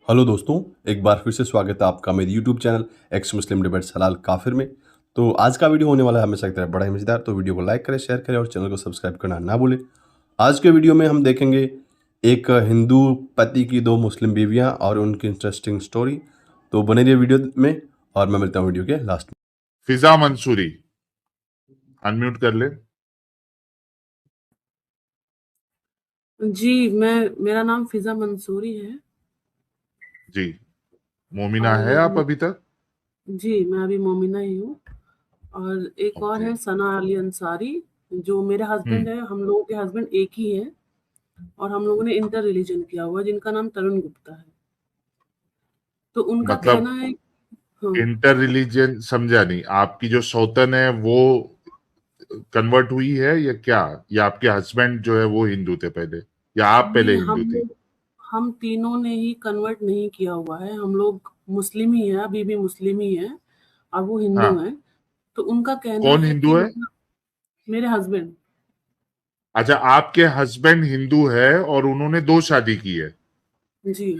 Hello दोस्तों, एक बार फिर से स्वागत है आपका मेरे यूट्यूब चैनल एक्स मुस्लिम डिबेट्स हलाल काफिर में। तो आज का वीडियो होने वाला है हमेशा की तरह बड़ा ही मज़ेदार। तो वीडियो को लाइक करें, शेयर करें और चैनल को सब्सक्राइब करना ना भूलें। आज के वीडियो में हम देखेंगे एक हिंदू पति की दो मुस्लिम बीवियां और उनकी इंटरेस्टिंग स्टोरी। तो बने रहिए वीडियो में और मैं मिलता हूँ वीडियो के लास्ट में। फिजा मंसूरी अनम्यूट कर ले। जी, मेरा नाम फिज़ा मंसूरी है जी, मोमिना है आप और अभी तक? जी, मैं अभी मोमिना ही हूँ और एक और ओके। है सना अली अंसारी, जो मेरे हस्बैंड हैं। हम लोगों के हस्बैंड एक ही हैं और हम लोगों ने इंटर रिलीजन किया हुआ है, जिनका नाम तरुण गुप्ता है। तो उनका मतलब कहना है हाँ, इंटर रिलीजियन समझा नहीं, आपकी जो सौतन है वो कन्वर्ट हुई है या क्या? या आपके हस्बैंड जो है वो हिंदू थे पहले, या आप पहले नहीं हिंदू थी? हम तीनों ने ही कन्वर्ट नहीं किया हुआ है। हम लोग मुस्लिम ही हैं, अभी भी मुस्लिम ही हैं और वो हिंदू हाँ। हैं। तो उनका कहना कौन है कि हिंदू है? मतलब मेरे हस्बैंड अच्छा, आपके हस्बैंड हिंदू है और उन्होंने दो शादी की है। जी,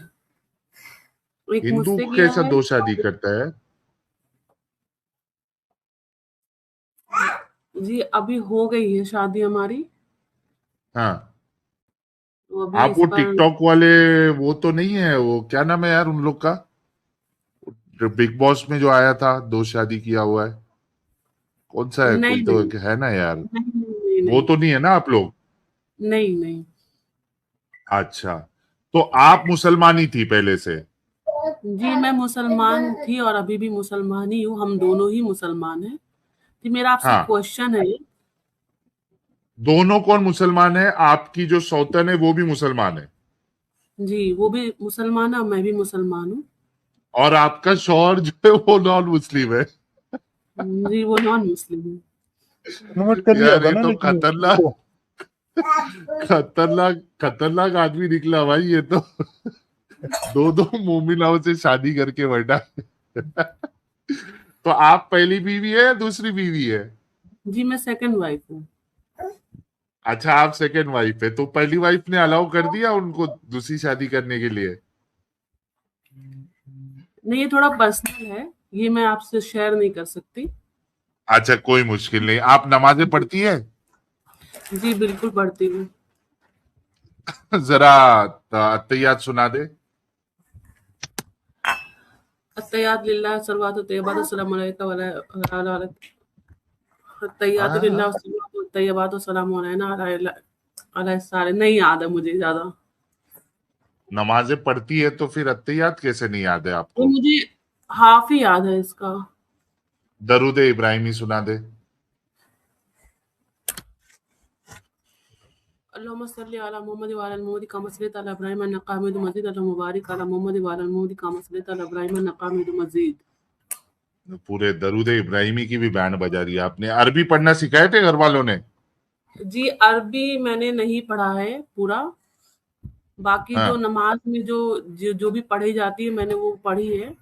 एक हिंदू मुझसे किया कैसा है दो शादी और करता है? जी, अभी हो गई है शादी हमारी। हाँ। तो अभी आप इस वो पर टिकटॉक वाले, वो तो नहीं है, वो क्या नाम है यार उन लोग का, जो बिग बॉस में जो आया था, दो शादी किया हुआ है? कौन सा है, कोई नहीं, तो नहीं, एक है ना यार। नहीं, नहीं, वो नहीं, तो नहीं है ना आप लोग? नहीं, नहीं। अच्छा, तो आप मुसलमानी थी पहले से? जी, मैं मुसलमान थी और अभी भी मुसलमान ही हूँ, हम दोनों ही मुसलमान हैं। जी, मेरा आपसे हाँ। क्वेश्चन है दोनों कौन मुसलमान है? आपकी जो सौतन है वो भी मुसलमान है? जी, वो भी मुसलमान है और मैं भी मुसलमान हूँ। और आपका शौहर जो है वो नॉन मुस्लिम है? जी, वो नॉन मुस्लिम है। कन्वर्ट कर लिया यार होगा ये ना तो लेकिन खतरनाक उसको। खतरनाक खतरनाक आदमी निकला भाई ये तो। दो दो मोमिनाओं से शादी करके बैठा। तो आप पहली बीवी है या दूसरी बीवी है? जी, मैं सेकंड वाइफ हूँ। अच्छा, आप सेकेंड वाइफ है, तो पहली वाइफ ने अलाउ कर दिया उनको दूसरी शादी करने के लिए? नहीं, ये थोड़ा पर्सनल है, ये मैं आपसे शेयर नहीं कर सकती। अच्छा, कोई मुश्किल नहीं। आप नमाजें पढ़ती है? जी, बिल्कुल पढ़ती हूँ। जरा अत्तहियात सुना दे। अत्तहियात लिल्लाह सलवातु तैयबातु अस्सलामु अलैका व अला अत्तहियातु हाँ, लिल्लाह वस्सलातु तैयबातु अस्सलामु अलैना अला सारे नहीं याद है मुझे ज्यादा। नमाजें पढ़ती है तो फिर अत्तहियात कैसे नहीं याद है वो आपको? मुझे हाफ ही याद है इसका। दरूद इब्राहिमी सुना दे। अल्लाहुम्मा सल्ली अला मुहम्मद व अला मुहम्मद कमा सल्लैता अला इब्राहीम इन्नका हमीदुम मजीद। अल्लाहुम्मा बारिक अला मुहम्मद व अला मुहम्मद कमा सल्लैता अला इब्राहीम इन्नका हमीदुम मजीद। पूरे दरूद इब्राहिमी की भी बैंड बजा रही है आपने। अरबी पढ़ना सिखाए थे घर वालों ने? जी, अरबी मैंने नहीं पढ़ा है पूरा। बाकी जो हाँ। नमाज में जो भी पढ़ी जाती है मैंने वो पढ़ी है।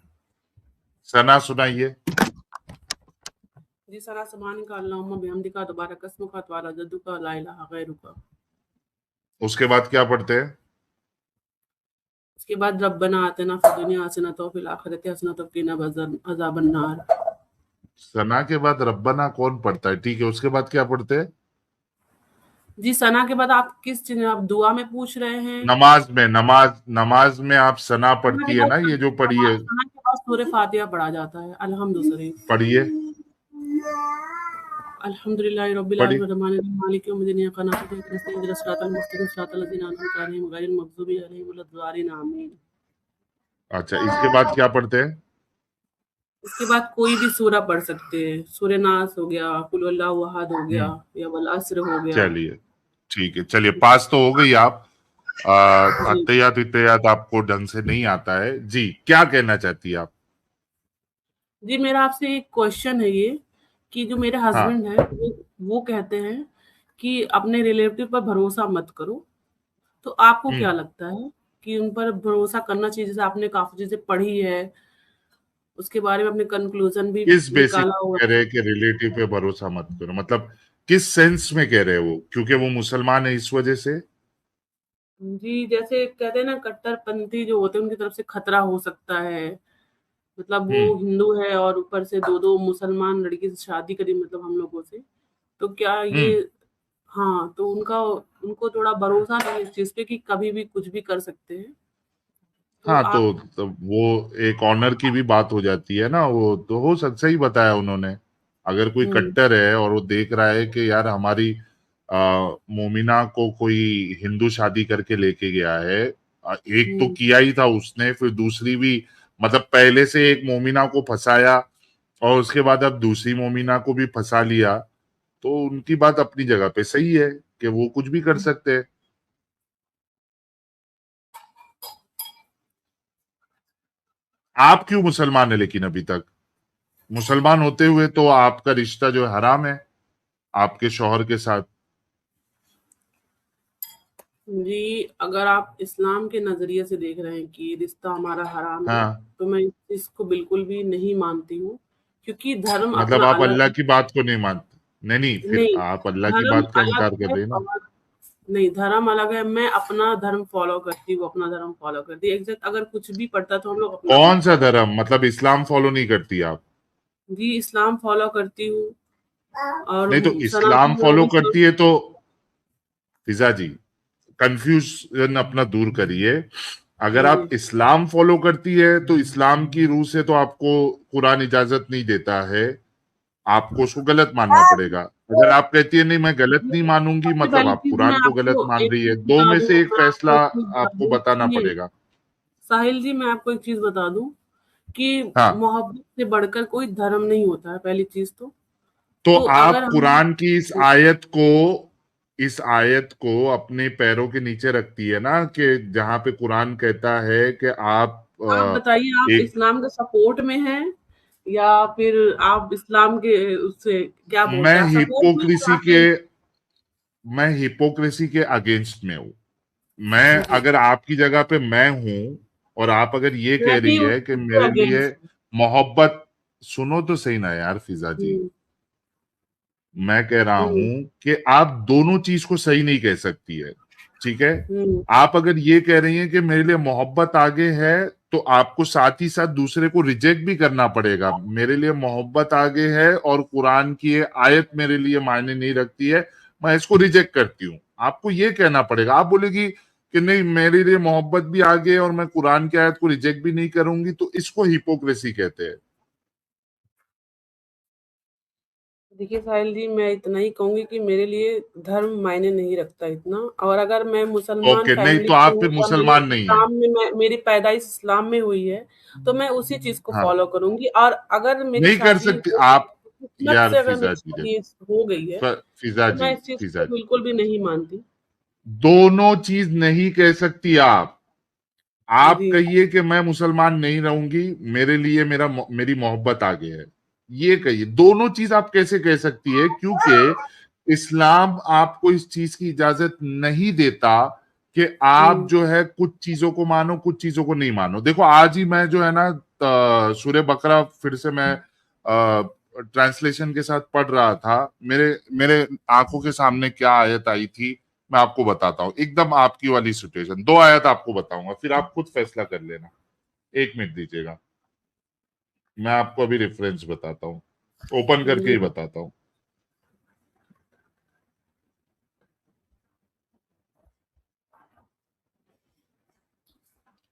सना सुनाइए। जी, सना सुब्हानका अल्लाहुम्मा बिहम्दिका तबारक अस्मुका व तआला जद्दुका ला इलाहा गैरुका। उसके बाद क्या पढ़ते हैं? उसके बाद रब्बना आतिना फिद दुनिया हसनतम व फिल आखिरति हसनतम व किना अज़ाबन नार। सना के बाद रब्बना कौन पढ़ता है? ठीक है, उसके बाद क्या पढ़ते हैं? जी, सना के बाद आप किस चीज़ में, आप दुआ में पूछ रहे हैं? नमाज में, नमाज में आप सना सना के पढ़ती है बाद ना, ये जो पढ़ी है? सना के बाद सूरह फातिहा पढ़ा जाता है, अलहम्दु शरीफ। पढ़िए। अल्हम्दुलिल्लाहि रब्बिल पढ़ी। आलमीन अर्रहमानिर रहीम मालिकि यौमिद्दीन इय्याका नअबुदु व इय्याका नस्तईन इहदिनस सिरातल मुस्तकीम सिरातल लज़ीना अनअमता अलैहिम गैरिल मग़ज़ूबि अलैहिम वलद्दालिन आमीन। अच्छा, इसके बाद क्या पढ़ते हैं? इसके बाद कोई भी सूरा पढ़ सकते हैं। सूरह नास हो गया, कुल हुवल्लाहु अहद हो गया हम्म। या वल अस्र हो गया। चलिए, ठीक है, चलिए, पास तो हो गई आप। जी। अत्तहियात इत्तहियात आपको ढंग से नहीं आता है जी, क्या कहना चाहती है आप? जी, मेरा आपसे एक क्वेश्चन है ये कि जो मेरे हाँ। हस्बैंड हैं वो कहते हैं कि अपने रिलेटिव पर भरोसा मत करो। तो आपको क्या हम्म। लगता है कि उन पर भरोसा करना चाहिए? जैसे आपने काफ़ी चीज़ें पढ़ी है, उसके बारे में आपने कंक्लूज़न भी किस बेसिस निकाला होगा। कह रहे हैं कि रिलेटिव पे भरोसा मत करो? मतलब किस सेंस में कह रहे हैं वो? क्योंकि वो मुसलमान है इस वजह से? जी, जैसे कहते हैं ना कट्टरपंथी जो होते हैं उनकी तरफ से खतरा हो सकता है। मतलब वो हम्म हिंदू है और ऊपर से 2-2 मुसलमान लड़की से शादी करी मतलब हम लोगों से। तो क्या ये हम्म हाँ, तो उनको थोड़ा भरोसा नहीं है इस चीज़ पे कि कभी भी कुछ भी कर सकते हैं। तो हाँ, आप तो वो एक ऑनर की भी बात हो जाती है ना, वो तो हो सक सही बताया उन्होंने। अगर कोई हुँ, कट्टर है और वो देख रहा है कि यार हमारी मोमिना को कोई हिंदू शादी करके लेके गया है, एक तो हुँ, किया ही था उसने, फिर दूसरी भी, मतलब पहले से एक मोमिना को फंसाया और उसके बाद अब दूसरी मोमिना को भी फंसा लिया, तो उनकी बात अपनी जगह पे सही है कि वो कुछ भी कर सकते हैं। आप क्यों मुसलमान है लेकिन अभी तक? मुसलमान होते हुए तो आपका रिश्ता जो है हराम है आपके शौहर के साथ। जी, अगर आप इस्लाम के नज़रिए से देख रहे हैं कि रिश्ता हमारा हराम है, हाँ, तो मैं इस चीज़ को बिल्कुल भी नहीं मानती हूँ, क्योंकि धर्म मतलब अपना आप अलग अल्लाह है। की बात को नहीं मानते। नहीं नहीं, फिर नहीं, आप अल्लाह की धर्म बात का अलग इनकार कर है रहे हैं ना। और नहीं, धर्म अलग है, मैं अपना धर्म फ़ॉलो करती हूँ, वो अपना धर्म फ़ॉलो करती है। एग्ज़ैक्ट अगर कुछ भी पड़ता है तो हम लोग अपना-अपना कौन सा फ़ॉलो धर्म, मतलब इस्लाम फॉलो नहीं करती आप? जी, इस्लाम फ़ॉलो करती हूँ और नहीं तो इस्लाम सनातन फॉलो धर्म करती है तो फिजा जी, कंफ्यूजन अपना दूर करिए। अगर जी, आप इस्लाम फॉलो करती है तो इस्लाम की रूह से तो आपको कुरान इजाजत नहीं देता है, आपको उसको गलत मानना पड़ेगा। अगर आप कहती है नहीं मैं गलत नहीं मानूंगी, सबसे मतलब पहली आप चीज़ मैं कुरान को गलत आपको मान एक रही है, चीज़ दो बता में दूँ से एक मैं आपको फैसला एक चीज़ बता आपको दूँ बताना सुनिए, पड़ेगा। साहिल जी मैं आपको एक चीज़ बता दूँ कि हाँ, मोहब्बत से बढ़कर कोई धर्म नहीं होता है पहली चीज़ तो। तो तो अगर आप हम कुरान की इस आयत को अपने पैरों के नीचे रखती है ना, कि जहां पे कुरान कहता है कि आप आप बताइए आप एक इस्लाम के सपोर्ट में हैं या फिर आप इस्लाम के उससे क्या बोलते मैं हैं आप सपोर्ट में हैं हिपोक्रेसी या के फिर मैं हिपोक्रेसी के अगेंस्ट में हूं। मैं जी अगर आपकी जगह पे मैं हूं और आप अगर ये मैं कह रही भी उस है कि चीज़ के मेरे लिए अगेंस्ट हूँ। मोहब्बत, सुनो तो सही ना यार फिजा जी, हुँ, मैं कह रहा हुँ, हूं कि आप दोनों चीज को सही नहीं कह सकती है। ठीक है, हुँ, आप अगर ये कह रही हैं कि मेरे लिए मोहब्बत आगे है, तो आपको साथ ही साथ दूसरे को रिजेक्ट भी करना पड़ेगा। मेरे लिए मोहब्बत आगे है और कुरान की ये आयत मेरे लिए मायने नहीं रखती है, मैं इसको रिजेक्ट करती हूँ। आपको ये कहना पड़ेगा। आप बोलेगी कि नहीं मेरे लिए मोहब्बत भी आगे है और मैं कुरान की आयत को रिजेक्ट भी नहीं करूंगी, तो इसको हिपोक्रेसी कहते हैं। देखिए साहिल जी मैं इतना ही कहूँगी कि मेरे लिए धर्म मायने नहीं रखता इतना और अगर मैं मुसलमान ओके, नहीं फैमिली तो से आप हूँ फिर या मेरे मुसलमान नहीं है। इस्लाम में मैं मेरी पैदाइश इस्लाम में हुई है, तो मैं उसी चीज़ को हाँ, फ़ॉलो करूँगी और अगर मेरी नहीं कर शादी सकते हो आप किस्मत यार। से अगर फिजा मेरी जी शादी देखो, हो गई है, फिजा तो जी, मैं इस चीज़ फिजा को जी, बिल्कुल भी नहीं मानती। दोनों चीज नहीं कह सकती आप जी, कहिए कि मैं मुसलमान नहीं रहूंगी, मेरे लिए मेरी मोहब्बत आगे है, ये कहिए। दोनों चीज आप कैसे कह सकती है? क्योंकि इस्लाम आपको इस चीज की इजाजत नहीं देता कि आप हुँ, जो है कुछ चीजों को मानो, कुछ चीजों को नहीं मानो। देखो आज ही मैं जो है ना सूर्य बकरा फिर से मैं ट्रांसलेशन के साथ पढ़ रहा था। मेरे मेरे आंखों के सामने क्या आयत आई थी, मैं आपको बताता हूँ। एकदम आपकी वाली सिचुएशन, दो आयत आपको बताऊंगा, फिर आप खुद फैसला कर लेना। एक मिनट दीजिएगा, मैं आपको अभी रेफरेंस बताता हूँ, ओपन करके ही जी, बताता हूँ।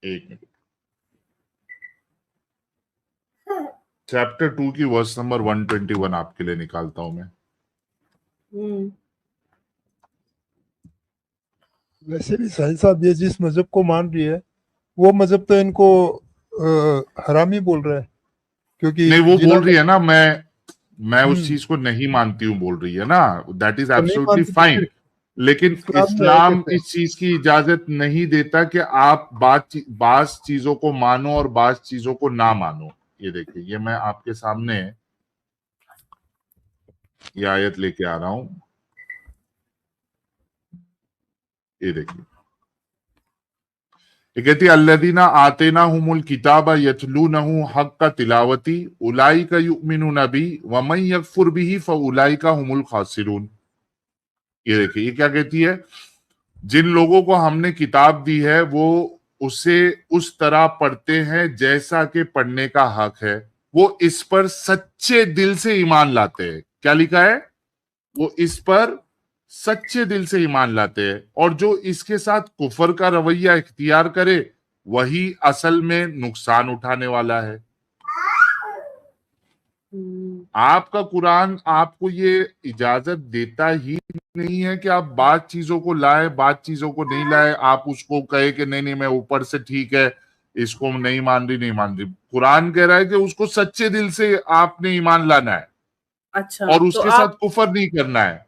एक मिनट, चैप्टर 2 की वर्स नंबर 121 आपके लिए निकालता हूं मैं। हुँ, वैसे भी साहिल साहब ये जिस मजहब को मान रही है वो मजहब तो इनको हरामी बोल रहा है क्योंकि नहीं, वो जिना बोल रही है ना, मैं उस हम्म चीज को नहीं मानती हूँ बोल रही है ना, दैट इज तो नहीं एब्सोल्युटली मानती तो फाइन। फिर लेकिन इस्लाम में है इस्लाम कैसे? इस चीज की इजाजत नहीं देता कि आप बास चीजों को मानो और बास चीजों को ना मानो। ये देखिए, ये मैं आपके सामने ये आयत लेके आ रहा हूं। ये देखिए, ये कहती है अल्लदीना आतेना हुमुल किताबा यतलूनहु हक्का तिलावती उलाइका युमिनुना बी व मन यकफुर बिही फउलाइका हुमुल खासिरून। ये देखिए, ये क्या कहती है? जिन लोगों को हमने किताब दी है वो उसे उस तरह पढ़ते हैं जैसा कि पढ़ने का हक है। वो इस पर सच्चे दिल से ईमान लाते हैं। क्या लिखा है? वो इस पर सच्चे दिल से ईमान लाते हैं, और जो इसके साथ कुफर का रवैया इख्तियार करे वही असल में नुकसान उठाने वाला है। आपका कुरान आपको ये इजाजत देता ही नहीं है कि आप बाद चीजों को लाए, बाद चीजों को नहीं लाए, आप उसको कहे कि नहीं नहीं मैं ऊपर से ठीक है, इसको नहीं मान रही। कुरान कह रहा है कि उसको सच्चे दिल से आपने ईमान लाना है अच्छा, और तो उसके साथ कुफर नहीं करना है।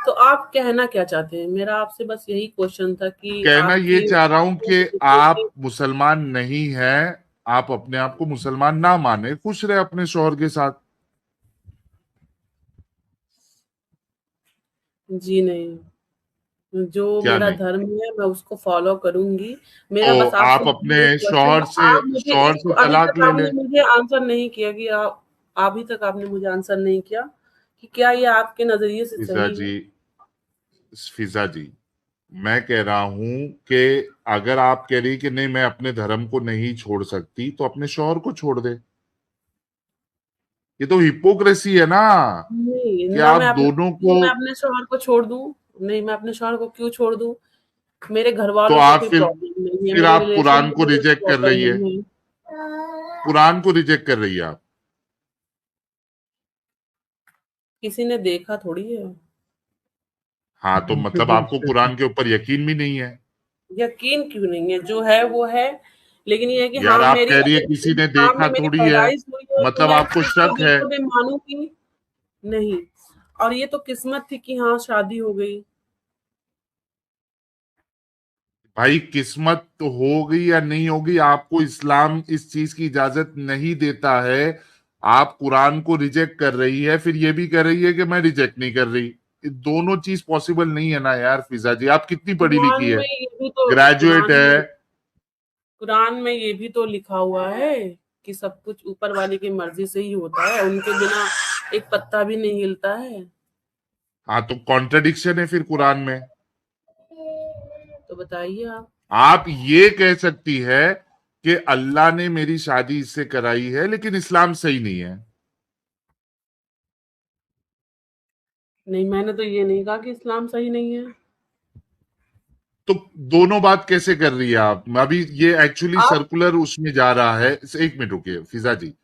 तो आप कहना क्या चाहते हैं? मेरा आपसे बस यही क्वेश्चन था कि कहना ये आपकी चाह रहा हूं कि आप मुसलमान नहीं हैं, आप अपने आप को मुसलमान ना माने, खुश रहे अपने शौहर के साथ। जी नहीं, जो क्या मेरा नहीं? धर्म है मैं उसको फॉलो करूंगी। मेरा तो बस आपसे आप अपने ये क्वेश्चन था, आप मुझे शौहर इसको से अभी तलाक तक ले आपने ले। मुझे आंसर नहीं किया कि अभी तक आपने मुझे आंसर नहीं किया कि क्या ये आपके नजरिए से फिजा सही है? जी, मैं कह रहा हूं कि अगर आप कह रही कि नहीं मैं अपने धर्म को नहीं छोड़ सकती तो अपने शौहर को छोड़ दे। ये तो हिपोक्रेसी है ना नहीं, कि ना आप मैं अपने दोनों क्यों को। मैं अपने शौहर को छोड़ दूं? नहीं, मैं अपने शौहर को क्यों छोड़ दूं? मेरे घर तो वालों को आप कोई फिर प्रॉब्लम नहीं है, फिर मेरे आप रिलेशन कुरान में को कोई रिजेक्ट कर प्रॉब्लम रही है। नहीं है। कुरान को रिजेक्ट कर रही है आप। किसी ने देखा थोड़ी है। हाँ, तो मतलब आपको कुरान के ऊपर यकीन भी नहीं है। यकीन क्यों नहीं है? जो है वो है, लेकिन ये है कि यार हाँ आप मेरी कह रही है अगर किसी ने काम देखा में मेरी थोड़ी है, पैदाइश हुई है तो मतलब मैं इस आपको चीज को शक है। बिल्कुल भी मानूंगी नहीं। और ये तो किस्मत थी कि हाँ शादी हो गई। भाई किस्मत तो होगी या नहीं होगी, आपको इस्लाम इस चीज की इजाजत नहीं देता है। आप कुरान को रिजेक्ट कर रही है, फिर ये भी कर रही है कि मैं रिजेक्ट नहीं कर रही। ये दोनों चीज पॉसिबल नहीं है ना यार। फिजा जी आप कितनी पढ़ी कुरान लिखी है? में ये भी तो ग्रेजुएट है। कुरान में ये भी तो लिखा हुआ है कि सब कुछ ऊपर वाले की मर्जी से ही होता है, उनके बिना एक पत्ता भी नहीं हिलता है। हाँ, तो कॉन्ट्रडिक्शन है फिर कुरान में। तो बताइए आप। आप ये कह सकती है कि अल्लाह ने मेरी शादी इससे कराई है लेकिन इस्लाम सही नहीं है। नहीं, मैंने तो ये नहीं कहा कि इस्लाम सही नहीं है। तो दोनों बात कैसे कर रही है आप? अभी ये एक्चुअली आप सर्कुलर उसमें जा रहा है। एक मिनट रुकिए फिजा जी,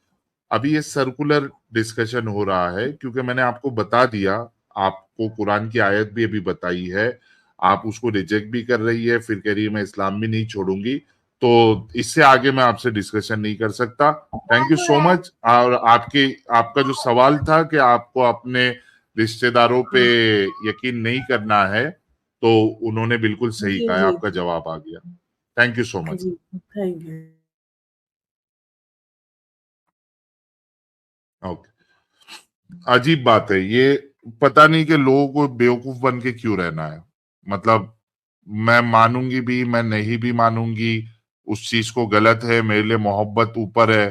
अभी ये सर्कुलर डिस्कशन हो रहा है क्योंकि मैंने आपको बता दिया, आपको कुरान की आयत भी अभी बताई है, आप उसको रिजेक्ट भी कर रही है, फिर कह रही है मैं इस्लाम भी नहीं छोड़ूंगी। तो इससे आगे मैं आपसे डिस्कशन नहीं कर सकता। Thank you so much. और आपका जो सवाल था कि आपको अपने रिश्तेदारों पे यकीन नहीं करना है, तो उन्होंने बिल्कुल सही जी कहा है, जी आपका जवाब आ गया। Thank you so much. जी, थैंक यू। ओके। अजीब बात है ये, पता नहीं कि लोगों को बेवकूफ बन के क्यों रहना है। मतलब मैं मानूंगी भी, मैं नहीं भी मानूंगी, उस चीज को गलत है, मेरे लिए मोहब्बत ऊपर है।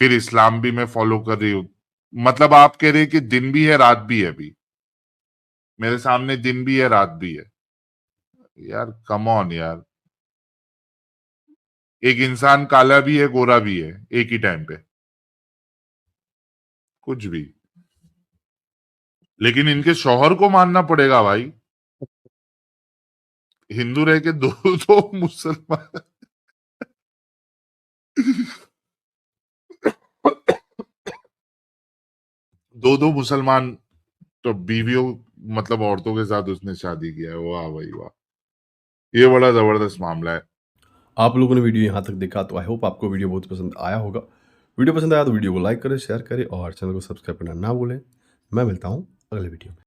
फिर इस्लाम भी मैं फॉलो कर रही हूँ। मतलब आप कह रहे हैं कि दिन भी है रात भी है। अभी मेरे सामने दिन भी है रात भी है। यार कम ऑन यार, एक इंसान काला भी है गोरा भी है एक ही टाइम पे, कुछ भी। लेकिन इनके शौहर को मानना पड़ेगा भाई। हिंदू रह के दो दो मुसलमान। दो दो मुसलमान तो बीवियों, मतलब औरतों के साथ उसने शादी किया है। वाह भाई वाह, ये बड़ा जबरदस्त मामला है। आप लोगों ने वीडियो यहाँ तक देखा तो आई होप आपको वीडियो बहुत पसंद आया होगा। वीडियो पसंद आया तो वीडियो को लाइक करें, शेयर करें और चैनल को सब्सक्राइब करना ना भूलें। मैं मिलता हूँ अगले वीडियो में।